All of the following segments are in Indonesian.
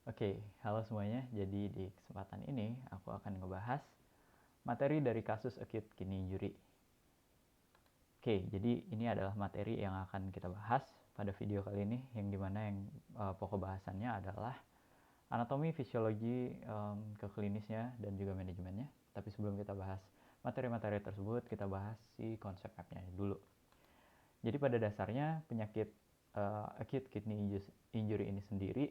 Oke, halo semuanya. Jadi di kesempatan ini aku akan ngebahas materi dari kasus acute kidney injury. Oke, jadi ini adalah materi yang akan kita bahas pada video kali ini, yang dimana pokok bahasannya adalah anatomi, fisiologi, keklinisnya, dan juga manajemennya. Tapi sebelum kita bahas materi-materi tersebut, kita bahas si konsep mapnya dulu. Jadi pada dasarnya penyakit acute kidney injury ini sendiri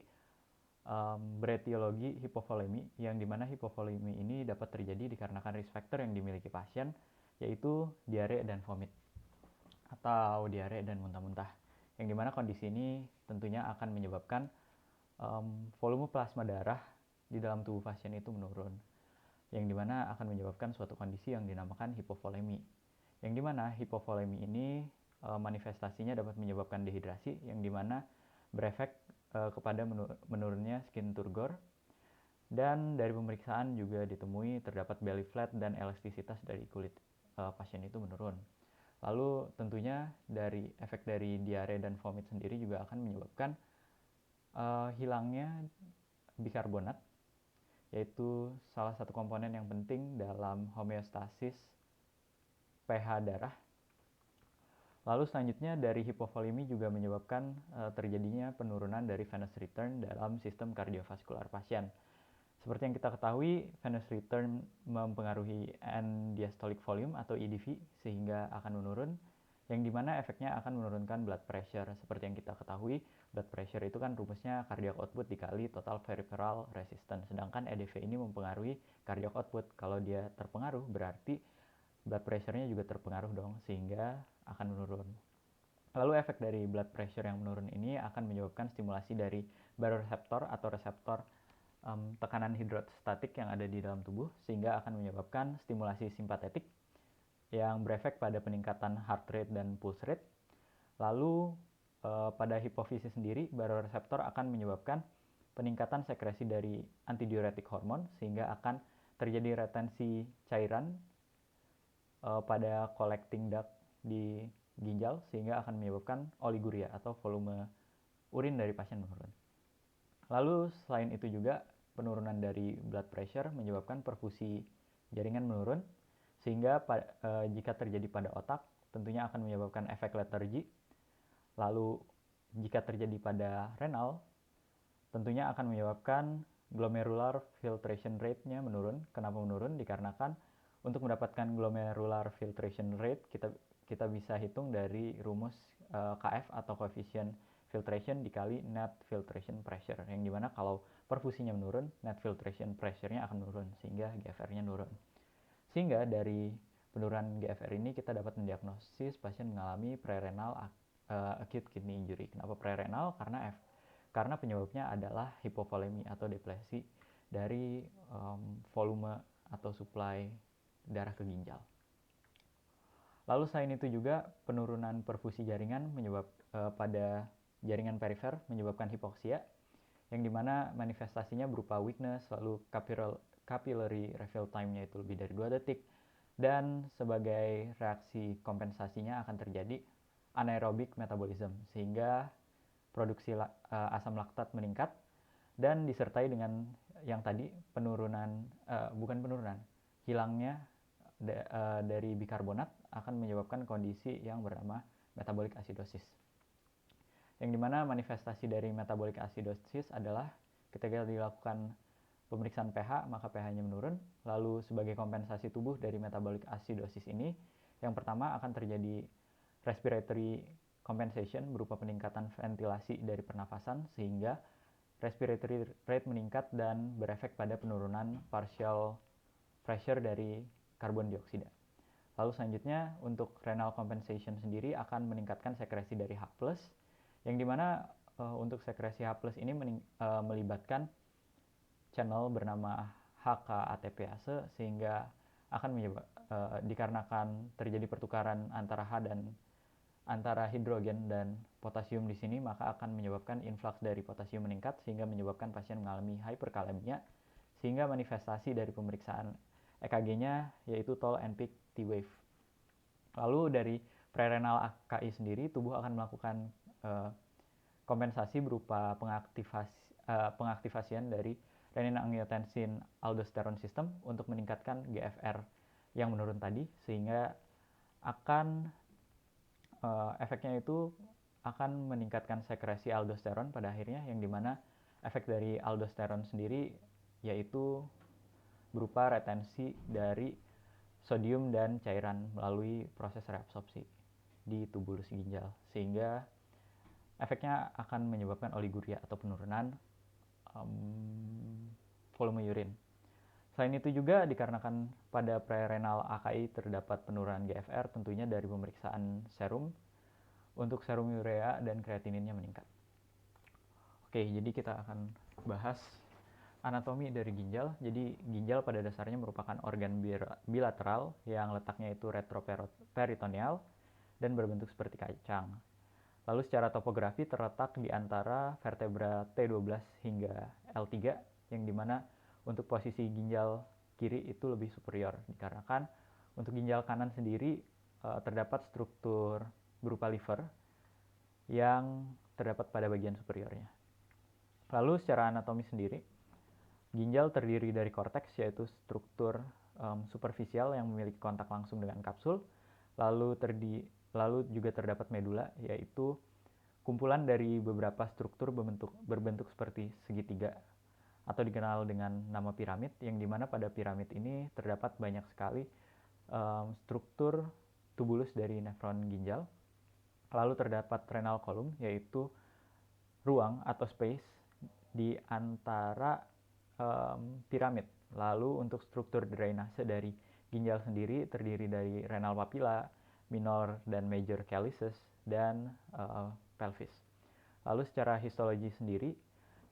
beretiologi hipovolemi, yang dimana hipovolemi ini dapat terjadi dikarenakan risk factor yang dimiliki pasien, yaitu diare dan vomit atau diare dan muntah-muntah, yang dimana kondisi ini tentunya akan menyebabkan volume plasma darah di dalam tubuh pasien itu menurun, yang dimana akan menyebabkan suatu kondisi yang dinamakan hipovolemi, yang dimana hipovolemi ini manifestasinya dapat menyebabkan dehidrasi, yang dimana berefek kepada menurunnya skin turgor. Dan dari pemeriksaan juga ditemui terdapat belly flat dan elastisitas dari kulit pasien itu menurun. Lalu tentunya dari efek dari diare dan vomit sendiri juga akan menyebabkan hilangnya bikarbonat, yaitu salah satu komponen yang penting dalam homeostasis pH darah. Lalu selanjutnya dari hipovolemi juga menyebabkan terjadinya penurunan dari venous return dalam sistem kardiovaskular pasien. Seperti yang kita ketahui, venous return mempengaruhi end-diastolic volume atau EDV sehingga akan menurun, yang dimana efeknya akan menurunkan blood pressure. Seperti yang kita ketahui, blood pressure itu kan rumusnya cardiac output dikali total peripheral resistance, sedangkan EDV ini mempengaruhi cardiac output. Kalau dia terpengaruh, berarti blood pressure-nya juga terpengaruh dong, sehingga akan menurun. Lalu efek dari blood pressure yang menurun ini akan menyebabkan stimulasi dari baroreseptor atau reseptor tekanan hidrostatik yang ada di dalam tubuh, sehingga akan menyebabkan stimulasi simpatetik yang berefek pada peningkatan heart rate dan pulse rate. Lalu pada hipofisis sendiri, baroreseptor akan menyebabkan peningkatan sekresi dari antidiuretik hormon, sehingga akan terjadi retensi cairan pada collecting duct di ginjal, sehingga akan menyebabkan oliguria atau volume urin dari pasien menurun. Lalu selain itu juga penurunan dari blood pressure menyebabkan perfusi jaringan menurun, sehingga jika terjadi pada otak tentunya akan menyebabkan efek letargi. Lalu jika terjadi pada renal tentunya akan menyebabkan glomerular filtration rate-nya menurun. Kenapa menurun? Dikarenakan untuk mendapatkan glomerular filtration rate kita bisa hitung dari rumus KF atau coefficient filtration dikali net filtration pressure, yang dimana kalau perfusinya menurun, net filtration pressure-nya akan menurun, sehingga GFR-nya menurun. Sehingga dari penurunan GFR ini kita dapat mendiagnosis pasien mengalami prerenal acute kidney injury. Kenapa prerenal? Karena penyebabnya adalah hipovolemi atau depresi dari volume atau supply darah ke ginjal. Lalu selain itu juga penurunan perfusi jaringan pada jaringan perifer menyebabkan hipoksia, yang dimana manifestasinya berupa weakness, lalu capillary refill time-nya itu lebih dari 2 detik, dan sebagai reaksi kompensasinya akan terjadi anaerobic metabolism, sehingga produksi asam laktat meningkat, dan disertai dengan yang tadi hilangnya dari bikarbonat akan menyebabkan kondisi yang bernama metabolic acidosis, yang dimana manifestasi dari metabolic acidosis adalah ketika dilakukan pemeriksaan pH maka pH-nya menurun. Lalu sebagai kompensasi tubuh dari metabolic acidosis ini, yang pertama akan terjadi respiratory compensation berupa peningkatan ventilasi dari pernafasan, sehingga respiratory rate meningkat dan berefek pada penurunan partial pressure dari karbon dioksida. Lalu selanjutnya untuk renal compensation sendiri akan meningkatkan sekresi dari H+, yang dimana untuk sekresi H+ ini melibatkan channel bernama HK-ATPase, sehingga akan dikarenakan terjadi pertukaran antara hidrogen dan potasium di sini, maka akan menyebabkan influx dari potasium meningkat, sehingga menyebabkan pasien mengalami hyperkalemia, sehingga manifestasi dari pemeriksaan EKG-nya yaitu tall and peak T-wave. Lalu dari prerenal AKI sendiri, tubuh akan melakukan kompensasi berupa pengaktifasian dari renin-angiotensin aldosterone system untuk meningkatkan GFR yang menurun tadi, sehingga akan efeknya itu akan meningkatkan sekresi aldosteron pada akhirnya, yang dimana efek dari aldosteron sendiri yaitu berupa retensi dari sodium dan cairan melalui proses reabsorpsi di tubulus ginjal, sehingga efeknya akan menyebabkan oliguria atau penurunan volume urin. Selain itu juga dikarenakan pada prerenal AKI terdapat penurunan GFR, tentunya dari pemeriksaan serum untuk serum urea dan kreatininnya meningkat. Oke, jadi kita akan bahas anatomi dari ginjal. Jadi ginjal pada dasarnya merupakan organ bilateral yang letaknya itu retroperitoneal dan berbentuk seperti kacang. Lalu secara topografi terletak di antara vertebra T12 hingga L3, yang dimana untuk posisi ginjal kiri itu lebih superior, dikarenakan untuk ginjal kanan sendiri terdapat struktur berupa liver yang terdapat pada bagian superiornya. Lalu secara anatomi sendiri, ginjal terdiri dari korteks, yaitu struktur superficial yang memiliki kontak langsung dengan kapsul. Lalu juga terdapat medula, yaitu kumpulan dari beberapa struktur berbentuk seperti segitiga atau dikenal dengan nama piramid, yang dimana pada piramid ini terdapat banyak sekali struktur tubulus dari nefron ginjal. Lalu terdapat renal column, yaitu ruang atau space di antara piramid. Lalu untuk struktur drainase dari ginjal sendiri terdiri dari renal papilla, minor dan major calyces, dan pelvis. Lalu secara histologi sendiri,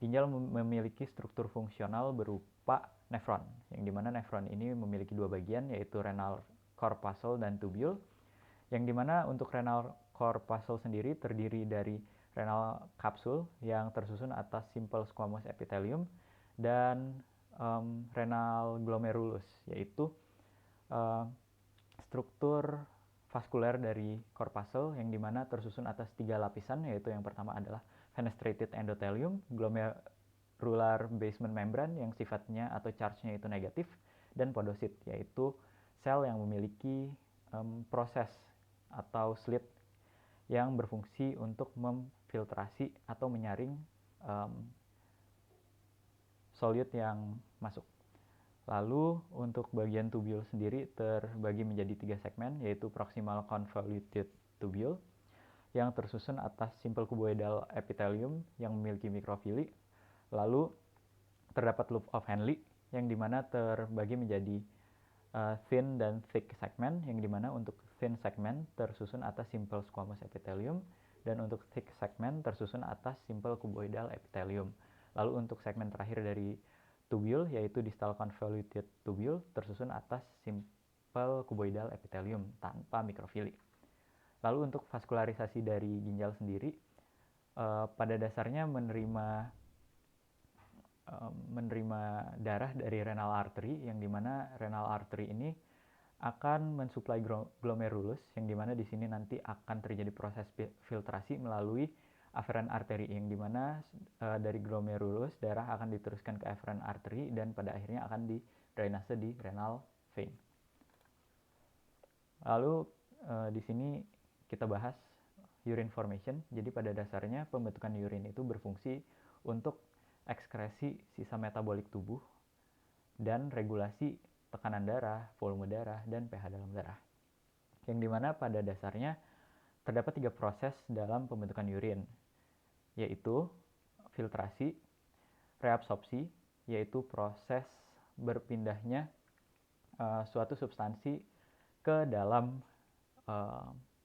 ginjal memiliki struktur fungsional berupa nefron, yang dimana nefron ini memiliki dua bagian, yaitu renal corpuscle dan tubule, yang dimana untuk renal corpuscle sendiri terdiri dari renal kapsul yang tersusun atas simple squamous epithelium dan renal glomerulus, yaitu struktur vaskuler dari corpuscle yang dimana tersusun atas 3 lapisan, yaitu yang pertama adalah fenestrated endothelium, glomerular basement membrane yang sifatnya atau charge-nya itu negatif, dan podosit, yaitu sel yang memiliki proses atau slit yang berfungsi untuk memfiltrasi atau menyaring solid yang masuk. Lalu untuk bagian tubule sendiri terbagi menjadi 3 segmen, yaitu proximal convoluted tubule yang tersusun atas simple cuboidal epithelium yang memiliki mikrofili. Lalu terdapat loop of Henle yang dimana terbagi menjadi thin dan thick segmen, yang dimana untuk thin segmen tersusun atas simple squamous epithelium dan untuk thick segmen tersusun atas simple cuboidal epithelium. Lalu untuk segmen terakhir dari tubule, yaitu distal convoluted tubule, tersusun atas simple cuboidal epithelium tanpa mikrofili. Lalu untuk vaskularisasi dari ginjal sendiri pada dasarnya menerima darah dari renal artery, yang dimana renal artery ini akan mensuplai glomerulus, yang dimana di sini nanti akan terjadi proses filtrasi melalui afferent artery, yang dimana dari glomerulus darah akan diteruskan ke afferent artery dan pada akhirnya akan didrainase di renal vein. Lalu di sini kita bahas urine formation. Jadi pada dasarnya pembentukan urin itu berfungsi untuk ekskresi sisa metabolik tubuh dan regulasi tekanan darah, volume darah, dan pH dalam darah. Yang dimana pada dasarnya terdapat 3 proses dalam pembentukan urin, yaitu filtrasi, reabsorpsi, yaitu proses berpindahnya suatu substansi ke dalam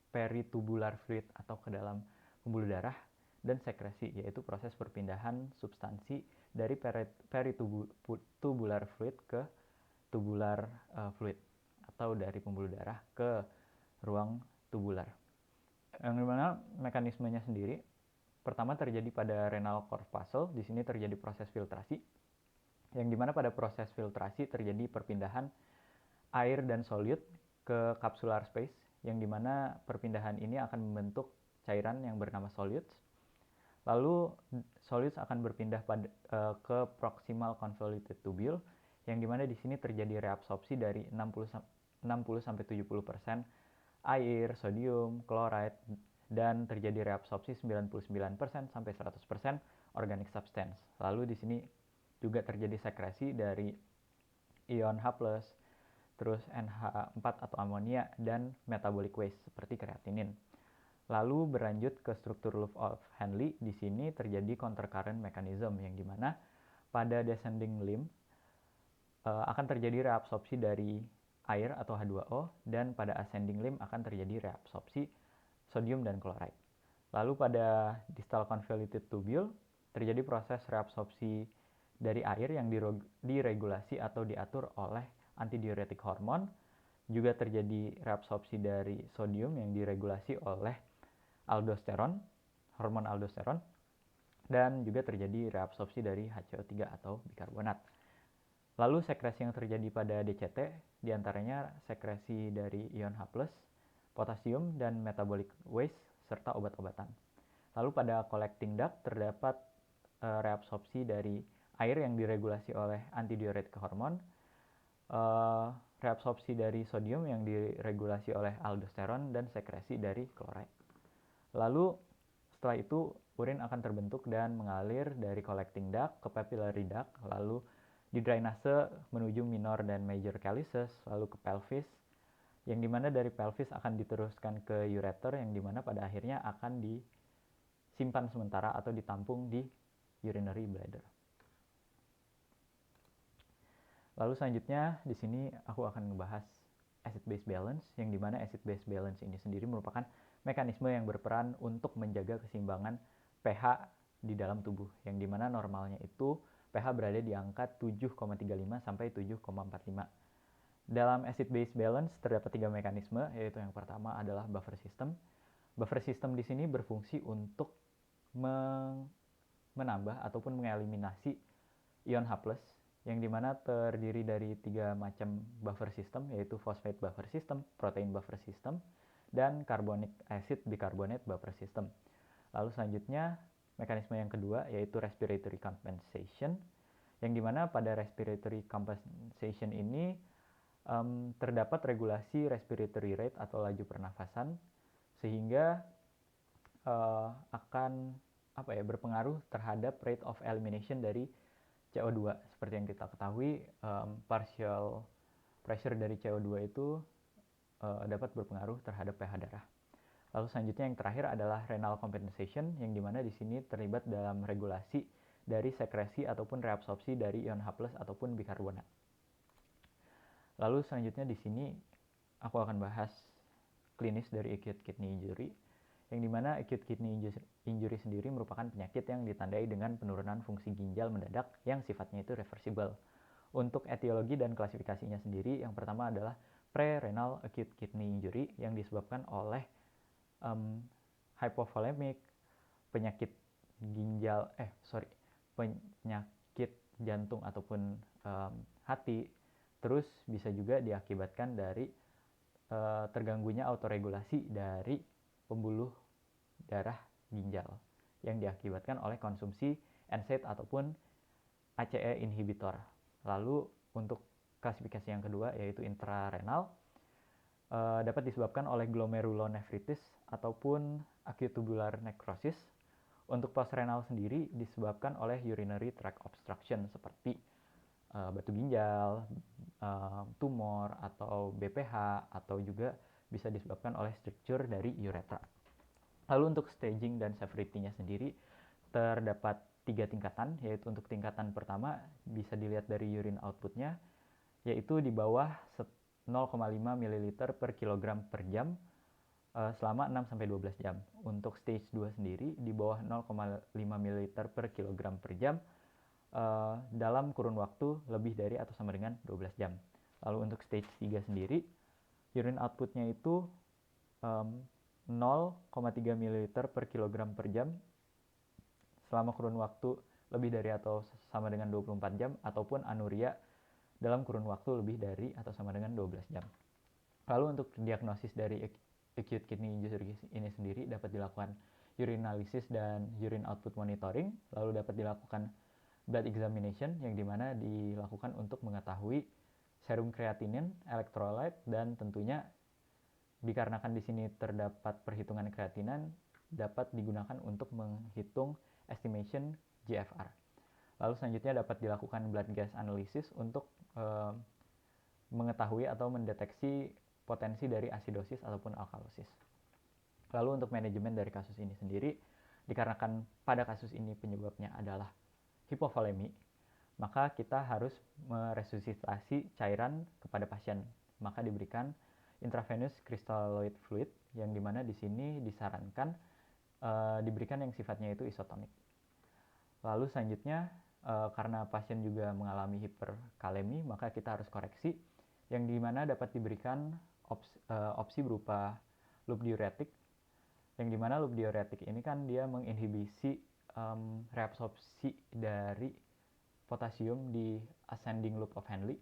peritubular fluid atau ke dalam pembuluh darah, dan sekresi, yaitu proses perpindahan substansi dari peritubular fluid ke tubular fluid atau dari pembuluh darah ke ruang tubular. Yang dimana mekanismenya sendiri pertama terjadi pada renal corpuscle. Di sini terjadi proses filtrasi, yang dimana pada proses filtrasi terjadi perpindahan air dan solute ke capsular space, yang dimana perpindahan ini akan membentuk cairan yang bernama solutes. Lalu solids akan berpindah ke proximal convoluted tubule, yang dimana di sini terjadi reabsorpsi dari 60-70% air, sodium, chloride, dan terjadi reabsorpsi 99% sampai 100% organic substance. Lalu di sini juga terjadi sekresi dari ion H+, terus NH4 atau amonia, dan metabolic waste seperti kreatinin. Lalu berlanjut ke struktur loop of Henle, di sini terjadi countercurrent mechanism, yang dimana pada descending limb akan terjadi reabsorpsi dari air atau H2O, dan pada ascending limb akan terjadi reabsorpsi sodium dan chloride. Lalu pada distal convoluted tubule terjadi proses reabsorpsi dari air yang diregulasi atau diatur oleh antidiuretik hormon. Juga terjadi reabsorpsi dari sodium yang diregulasi oleh aldosteron, hormon aldosteron, dan juga terjadi reabsorpsi dari HCO3 atau bikarbonat. Lalu sekresi yang terjadi pada DCT diantaranya sekresi dari ion H+, potasium, dan metabolic waste, serta obat-obatan. Lalu pada collecting duct terdapat reabsorpsi dari air yang diregulasi oleh antidiuretik hormon, reabsorpsi dari sodium yang diregulasi oleh aldosteron, dan sekresi dari chloride. Lalu setelah itu urin akan terbentuk dan mengalir dari collecting duct ke papillary duct, lalu di drainase menuju minor dan major calyces, lalu ke pelvis, yang dimana dari pelvis akan diteruskan ke ureter, yang dimana pada akhirnya akan disimpan sementara atau ditampung di urinary bladder. Lalu selanjutnya di sini aku akan membahas acid-base balance, yang dimana acid-base balance ini sendiri merupakan mekanisme yang berperan untuk menjaga keseimbangan pH di dalam tubuh, yang dimana normalnya itu pH berada di angka 7,35 sampai 7,45. Dalam acid-base balance terdapat 3 mekanisme, yaitu yang pertama adalah buffer system. Buffer system di sini berfungsi untuk menambah ataupun mengeliminasi ion H+, yang dimana terdiri dari 3 macam buffer system, yaitu phosphate buffer system, protein buffer system, dan carbonic acid bicarbonate buffer system. Lalu selanjutnya mekanisme yang kedua yaitu respiratory compensation, yang dimana pada respiratory compensation ini terdapat regulasi respiratory rate atau laju pernafasan, sehingga akan berpengaruh terhadap rate of elimination dari CO2. Seperti yang kita ketahui, partial pressure dari CO2 itu dapat berpengaruh terhadap pH darah. Lalu selanjutnya yang terakhir adalah renal compensation, yang dimana di sini terlibat dalam regulasi dari sekresi ataupun reabsorpsi dari ion H+ ataupun bikarbonat. Lalu selanjutnya di sini aku akan bahas klinis dari acute kidney injury, yang dimana acute kidney injury sendiri merupakan penyakit yang ditandai dengan penurunan fungsi ginjal mendadak yang sifatnya itu reversible. Untuk etiologi dan klasifikasinya sendiri, yang pertama adalah pre-renal acute kidney injury yang disebabkan oleh hypovolemic, penyakit jantung ataupun hati. Terus bisa juga diakibatkan dari terganggunya autoregulasi dari pembuluh darah ginjal yang diakibatkan oleh konsumsi NSAID ataupun ACE inhibitor. Lalu untuk klasifikasi yang kedua yaitu intrarenal, dapat disebabkan oleh glomerulonefritis ataupun acute tubular necrosis. Untuk postrenal sendiri disebabkan oleh urinary tract obstruction seperti batu ginjal, tumor atau BPH, atau juga bisa disebabkan oleh stricture dari uretra. Lalu untuk staging dan severity-nya sendiri terdapat 3 tingkatan, yaitu untuk tingkatan pertama bisa dilihat dari urine output-nya, yaitu di bawah 0,5 ml per kilogram per jam selama 6-12 jam. Untuk stage 2 sendiri di bawah 0,5 ml per kilogram per jam dalam kurun waktu lebih dari atau sama dengan 12 jam. Lalu untuk stage 3 sendiri, urine outputnya itu 0,3 ml per kilogram per jam selama kurun waktu lebih dari atau sama dengan 24 jam, ataupun anuria dalam kurun waktu lebih dari atau sama dengan 12 jam. Lalu untuk diagnosis dari acute kidney injury ini sendiri dapat dilakukan urinalysis dan urine output monitoring, lalu dapat dilakukan blood examination yang dimana dilakukan untuk mengetahui serum kreatinin, elektrolit, dan tentunya dikarenakan di sini terdapat perhitungan kreatinan dapat digunakan untuk menghitung estimation GFR. Lalu selanjutnya dapat dilakukan blood gas analysis untuk mengetahui atau mendeteksi potensi dari asidosis ataupun alkalosis. Lalu untuk manajemen dari kasus ini sendiri, dikarenakan pada kasus ini penyebabnya adalah hipovolemi, maka kita harus meresusitasi cairan kepada pasien. Maka diberikan intravenous crystalloid fluid yang dimana di sini disarankan diberikan yang sifatnya itu isotonik. Lalu selanjutnya karena pasien juga mengalami hiperkalemi, maka kita harus koreksi yang dimana dapat diberikan opsi berupa loop diuretik, yang dimana loop diuretik ini kan dia menginhibisi reabsorpsi dari potasium di ascending loop of Henle.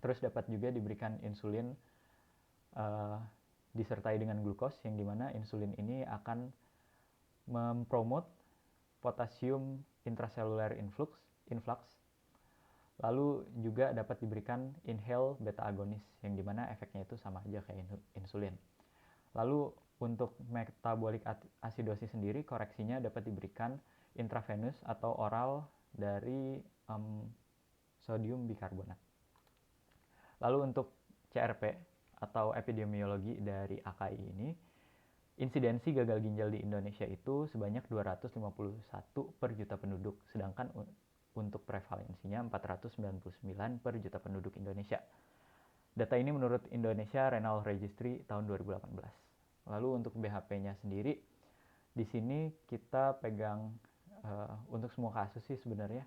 Terus dapat juga diberikan insulin disertai dengan glukos, yang dimana insulin ini akan mempromot potasium intracellular influx. Lalu juga dapat diberikan inhale beta agonis, yang dimana efeknya itu sama aja kayak insulin. Lalu untuk metabolic acidosis sendiri, koreksinya dapat diberikan intravenous atau oral dari sodium bikarbonat. Lalu untuk CRP atau epidemiologi dari AKI ini, insidensi gagal ginjal di Indonesia itu sebanyak 251 per juta penduduk, sedangkan untuk prevalensinya 499 per juta penduduk Indonesia. Data ini menurut Indonesia Renal Registry tahun 2018. Lalu untuk BHP-nya sendiri, di sini kita pegang untuk semua kasus sih sebenarnya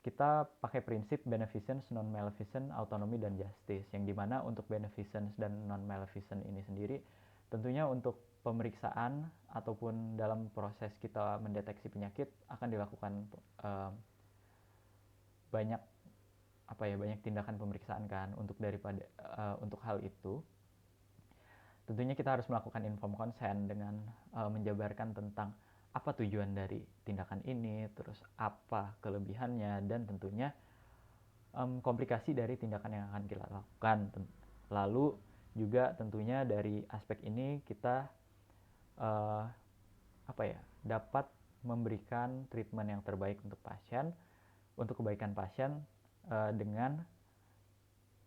kita pakai prinsip beneficence, non-maleficence, autonomy, dan justice, yang dimana untuk beneficence dan non-maleficence ini sendiri tentunya untuk pemeriksaan ataupun dalam proses kita mendeteksi penyakit akan dilakukan banyak tindakan pemeriksaan kan untuk hal itu. Tentunya kita harus melakukan informed consent dengan menjabarkan tentang apa tujuan dari tindakan ini, terus apa kelebihannya, dan tentunya komplikasi dari tindakan yang akan kita lakukan. Lalu juga tentunya dari aspek ini kita dapat memberikan treatment yang terbaik untuk pasien, untuk kebaikan pasien dengan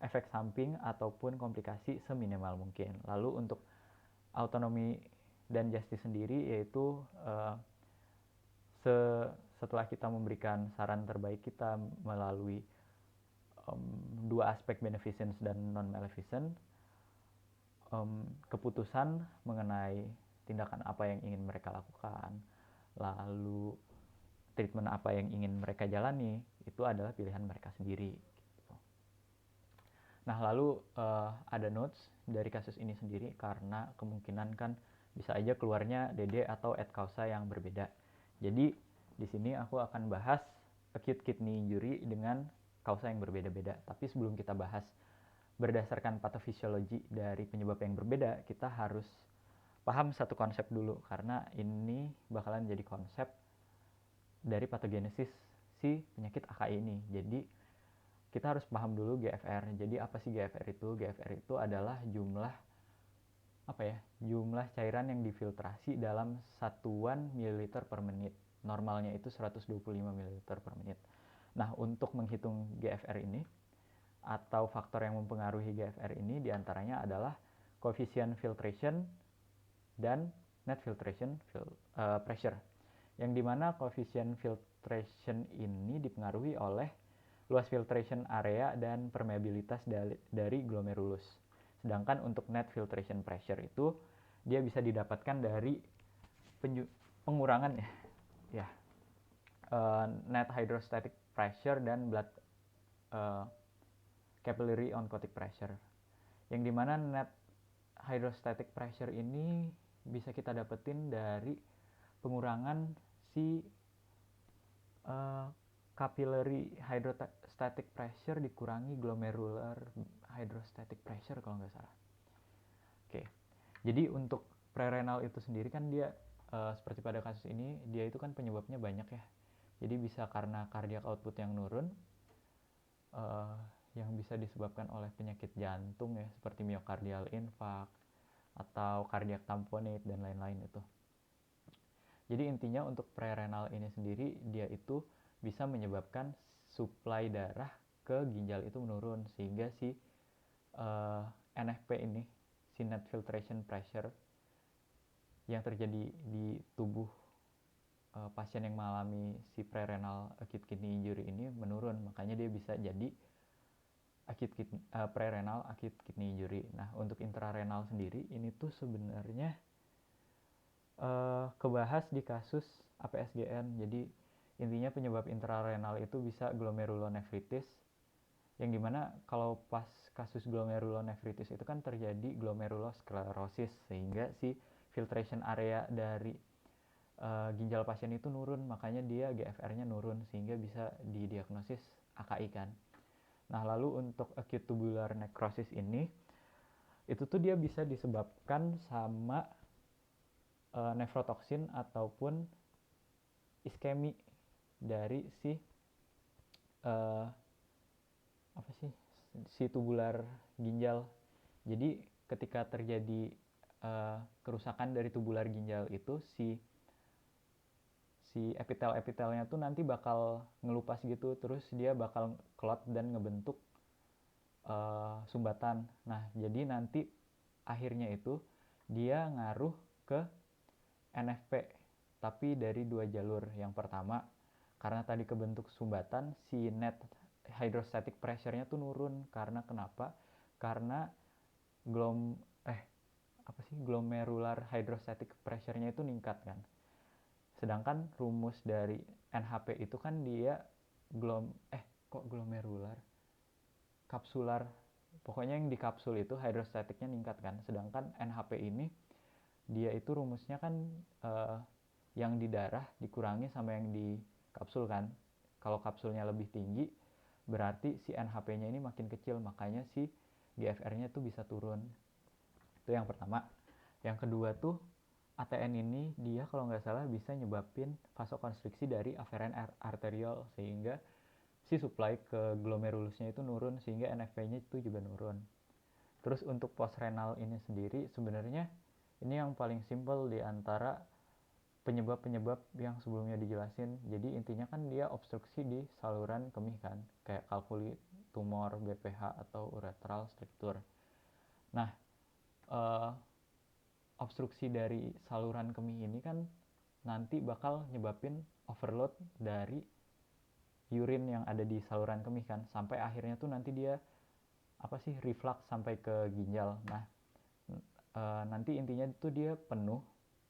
efek samping ataupun komplikasi seminimal mungkin. Lalu untuk autonomi dan justice sendiri yaitu setelah kita memberikan saran terbaik kita melalui dua aspek beneficence dan non-maleficence, keputusan mengenai tindakan apa yang ingin mereka lakukan, lalu treatment apa yang ingin mereka jalani, itu adalah pilihan mereka sendiri. Gitu. Nah, lalu ada notes dari kasus ini sendiri karena kemungkinan kan bisa aja keluarnya DD atau et causa yang berbeda. Jadi di sini aku akan bahas acute kidney injury dengan kausa yang berbeda-beda. Tapi sebelum kita bahas berdasarkan patofisiologi dari penyebab yang berbeda, kita harus paham satu konsep dulu, karena ini bakalan jadi konsep dari patogenesis si penyakit AKI ini. Jadi kita harus paham dulu GFR. Jadi apa sih GFR itu? GFR itu adalah jumlah cairan yang difiltrasi dalam satuan mililiter per menit. Normalnya itu 125 ml per menit. Nah, untuk menghitung GFR ini atau faktor yang mempengaruhi GFR ini diantaranya adalah koefisien filtration dan net filtration pressure, yang dimana koefisien filtration ini dipengaruhi oleh luas filtration area dan permeabilitas dari glomerulus. Sedangkan untuk net filtration pressure itu dia bisa didapatkan dari pengurangan net hydrostatic pressure dan blood capillary oncotic pressure, yang dimana net hydrostatic pressure ini bisa kita dapetin dari pengurangan si capillary hydrostatic pressure dikurangi glomerular hydrostatic pressure kalau nggak salah. Oke. Jadi untuk prerenal itu sendiri kan dia seperti pada kasus ini, dia itu kan penyebabnya banyak ya. Jadi bisa karena cardiac output yang nurun, yang bisa disebabkan oleh penyakit jantung ya, seperti myocardial infarct atau cardiac tamponade dan lain-lain itu. Jadi intinya untuk prerenal ini sendiri, dia itu bisa menyebabkan suplai darah ke ginjal itu menurun, sehingga si NFP ini, si net filtration pressure yang terjadi di tubuh pasien yang mengalami si prerenal acute kidney injury ini menurun. Makanya dia bisa jadi prerenal acute kidney injury. Nah, untuk intrarenal sendiri ini tuh sebenarnya kebahas di kasus APSGN. Jadi intinya penyebab intrarenal itu bisa glomerulonefritis, yang dimana kalau pas kasus glomerulonefritis itu kan terjadi glomerulosclerosis, sehingga si filtration area dari ginjal pasien itu nurun, makanya dia GFR-nya nurun, sehingga bisa didiagnosis AKI kan. Nah, lalu untuk acute tubular necrosis ini, itu tuh dia bisa disebabkan sama nefrotoksin ataupun iskemi dari si tubular ginjal. Jadi ketika terjadi kerusakan dari tubular ginjal itu, si epitel-epitelnya tuh nanti bakal ngelupas gitu, terus dia bakal clot dan ngebentuk sumbatan. Nah, jadi nanti akhirnya itu dia ngaruh ke NFP, tapi dari dua jalur. Yang pertama, karena tadi kebentuk sumbatan, si net hydrostatic pressure-nya tuh nurun. Karena kenapa? Karena glomerular hydrostatic pressure-nya itu ningkat kan. Sedangkan rumus dari NHP itu kan dia glomerular, kapsular, pokoknya yang di kapsul itu hydrostatiknya ningkat kan. Sedangkan NHP ini dia itu rumusnya kan yang di darah dikurangi sama yang di kapsul kan. Kalau kapsulnya lebih tinggi, berarti si NHP-nya ini makin kecil, makanya si GFR-nya tuh bisa turun. Itu yang pertama. Yang kedua tuh, ATN ini dia kalau nggak salah bisa nyebabin vasokonstriksi dari afferent arteriole, sehingga si supply ke glomerulusnya itu nurun, sehingga NFP-nya itu juga nurun. Terus untuk postrenal ini sendiri sebenarnya ini yang paling simple di antara penyebab-penyebab yang sebelumnya dijelasin. Jadi intinya kan dia obstruksi di saluran kemih kan, kayak kalkuli, tumor, BPH, atau uretral stricture. Nah, obstruksi dari saluran kemih ini kan nanti bakal nyebabin overload dari urin yang ada di saluran kemih kan, sampai akhirnya tuh nanti dia reflux sampai ke ginjal. Nah, nanti intinya tuh dia penuh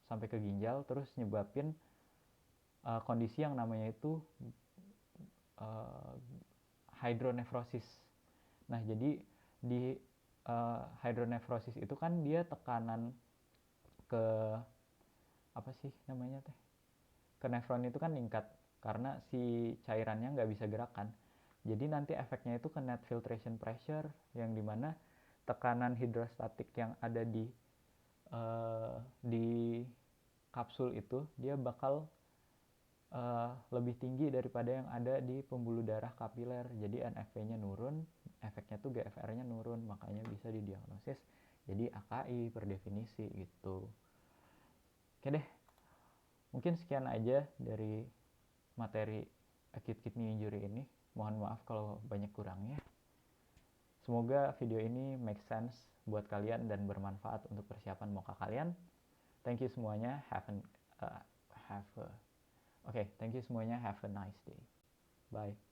sampai ke ginjal, terus nyebabin kondisi yang namanya itu hydronefrosis. Nah, jadi di hydronefrosis itu kan dia tekanan ke ke nefron itu kan meningkat karena si cairannya nggak bisa gerakan. Jadi nanti efeknya itu ke net filtration pressure, yang dimana tekanan hidrostatik yang ada di kapsul itu dia bakal lebih tinggi daripada yang ada di pembuluh darah kapiler. Jadi NFP-nya nurun, efeknya tuh GFR-nya nurun, makanya bisa didiagnosis jadi AKI per definisi gitu. Oke deh, mungkin sekian aja dari materi acute kidney injury ini. Mohon maaf kalau banyak kurangnya. Semoga video ini make sense buat kalian dan bermanfaat untuk persiapan moka kalian. Thank you semuanya. Thank you semuanya. Have a nice day. Bye.